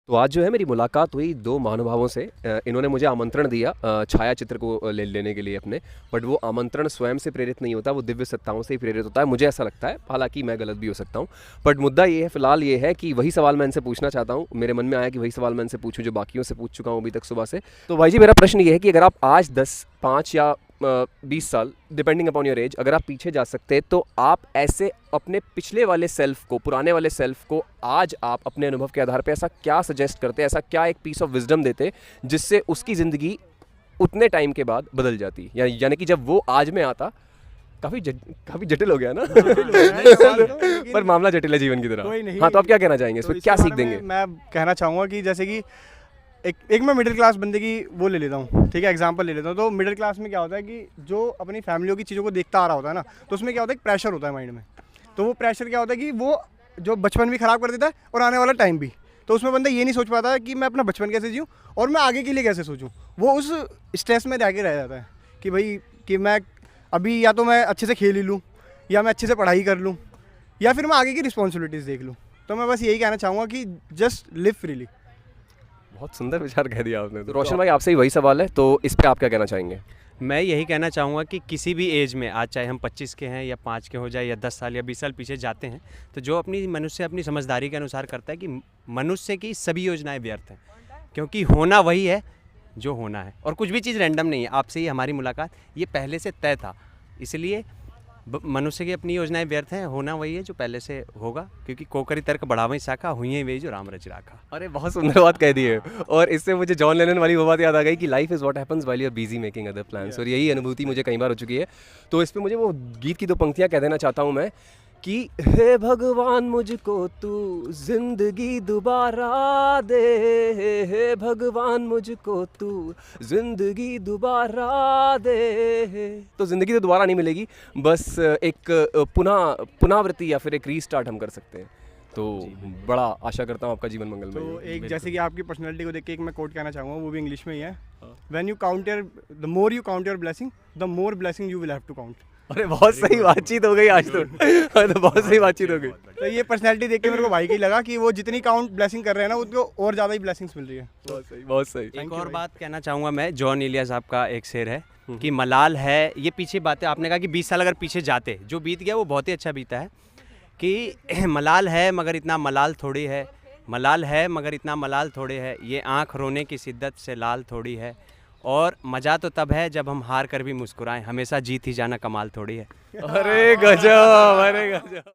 तो आज जो है मेरी मुलाकात हुई दो महानुभावों से। इन्होंने मुझे आमंत्रण दिया छायाचित्र को लेने के लिए अपने, बट वो आमंत्रण स्वयं से प्रेरित नहीं होता, वो दिव्य सत्ताओं से ही प्रेरित होता है, मुझे ऐसा लगता है। हालांकि मैं गलत भी हो सकता हूँ, बट मुद्दा ये है, फिलहाल ये है कि वही सवाल मैं इनसे पूछना चाहता हूँ। मेरे मन में आया कि वही सवाल मैं इनसे पूछूं जो बाकियों से पूछ चुका हूँ अभी तक सुबह से। तो भाई जी, मेरा प्रश्न ये है कि अगर आप आज 10, 5 या 20 साल, डिपेंडिंग अपॉन योर एज, अगर आप पीछे जा सकते तो आप ऐसे अपने पिछले वाले सेल्फ को, पुराने वाले सेल्फ को आज आप अपने अनुभव के आधार पे ऐसा क्या सजेस्ट करते, ऐसा क्या एक पीस ऑफ विजडम देते जिससे उसकी ज़िंदगी उतने टाइम के बाद बदल जाती, यानी कि जब वो आज में आता। काफ़ी जटिल हो गया ना पर मामला जटिल है जीवन की तरह। हाँ, तो आप क्या कहना चाहेंगे, इसमें क्या सीख देंगे? मैं कहना चाहूँगा कि जैसे कि एक मैं मिडिल क्लास बंदे की वो ले लेता हूँ, ठीक है, एग्जांपल ले लेता हूँ। तो मिडिल क्लास में क्या होता है कि जो अपनी फैमिलियों की चीज़ों को देखता आ रहा होता है ना, तो उसमें क्या होता है, एक प्रेशर होता है माइंड में। तो वो प्रेशर क्या होता है कि वो जो बचपन भी ख़राब कर देता है और आने वाला टाइम भी। तो उसमें बंदा ये नहीं सोच पाता है कि मैं अपना बचपन कैसे जीऊँ और मैं आगे के लिए कैसे सोचूँ। वो उस स्ट्रेस में रह के रह जाता है कि भाई कि मैं अभी या तो मैं अच्छे से खेल ही लूँ, या मैं अच्छे से पढ़ाई कर लूँ, या फिर मैं आगे की रिस्पॉन्सिबिलिटीज़ देख लूँ। तो मैं बस यही कहना चाहूँगा कि जस्ट लिव फ्रीली। बहुत सुंदर विचार कह दिया आपने। तो रोशन भाई, आपसे ही वही सवाल है, तो इस पर आप क्या कहना चाहेंगे? मैं यही कहना चाहूँगा कि किसी भी एज में, आज चाहे हम 25 के हैं या 5 के हो जाए या 10 साल या 20 साल पीछे जाते हैं, तो जो अपनी मनुष्य अपनी समझदारी के अनुसार करता है कि मनुष्य की सभी योजनाएं व्यर्थ हैं, क्योंकि होना वही है जो होना है, और कुछ भी चीज़ रैंडम नहीं है। आपसे ही हमारी मुलाकात ये पहले से तय था, इसलिए मनुष्य की अपनी योजनाएं व्यर्थ हैं, होना वही है जो पहले से होगा, क्योंकि कोकरी तर्क बढ़ावई शाखा, हुई है वे जो राम रच राखा। अरे बहुत सुंदर बात कह दी है, और इससे मुझे जॉन लेनन वाली वो बात याद आ गई कि life is what happens while you are busy making other plans, और यही अनुभूति मुझे कई बार हो चुकी है। तो इस पर मुझे वो गीत की दो पंक्तियाँ कह देना चाहता हूँ मैं कि हे भगवान मुझको तू जिंदगी दोबारा दे, हे भगवान मुझको तू जिंदगी दोबारा दे। तो ज़िंदगी तो दोबारा नहीं मिलेगी, बस एक पुनरावृत्ति या फिर एक रीस्टार्ट हम कर सकते हैं। तो बड़ा आशा करता हूँ आपका जीवन मंगलमय हो। तो एक जैसे कि आपकी पर्सनैलिटी को देख के एक मैं कोट कहना चाहूँगा, वो भी इंग्लिश में ही है। When you count your, the more you count your blessing, the more blessing you will have to count. अरे बहुत सही बातचीत हो गई आज तो तो बहुत सही बातचीत हो गई। तो ये पर्सनैलिटी देख के मेरे को भाई की लगा कि वो जितनी काउंट ब्लेसिंग कर रहे हैं ना, उनको और ज़्यादा ही ब्लेसिंग्स मिल रही है। बहुत सही, बहुत सही। एक और बात कहना चाहूँगा मैं, जॉन इलिया साहब का एक शेर है कि मलाल है, ये पीछे बातें आपने कहा कि 20 साल अगर पीछे जाते, जो बीत गया वो बहुत ही अच्छा बीता है, कि मलाल है मगर इतना मलाल थोड़ी है, मलाल है मगर इतना मलाल थोड़े है, ये आँख रोने की शिद्दत से लाल थोड़ी है, और मज़ा तो तब है जब हम हार कर भी मुस्कुराएं, हमेशा जीत ही जाना कमाल थोड़ी है। अरे गजब, अरे गजब।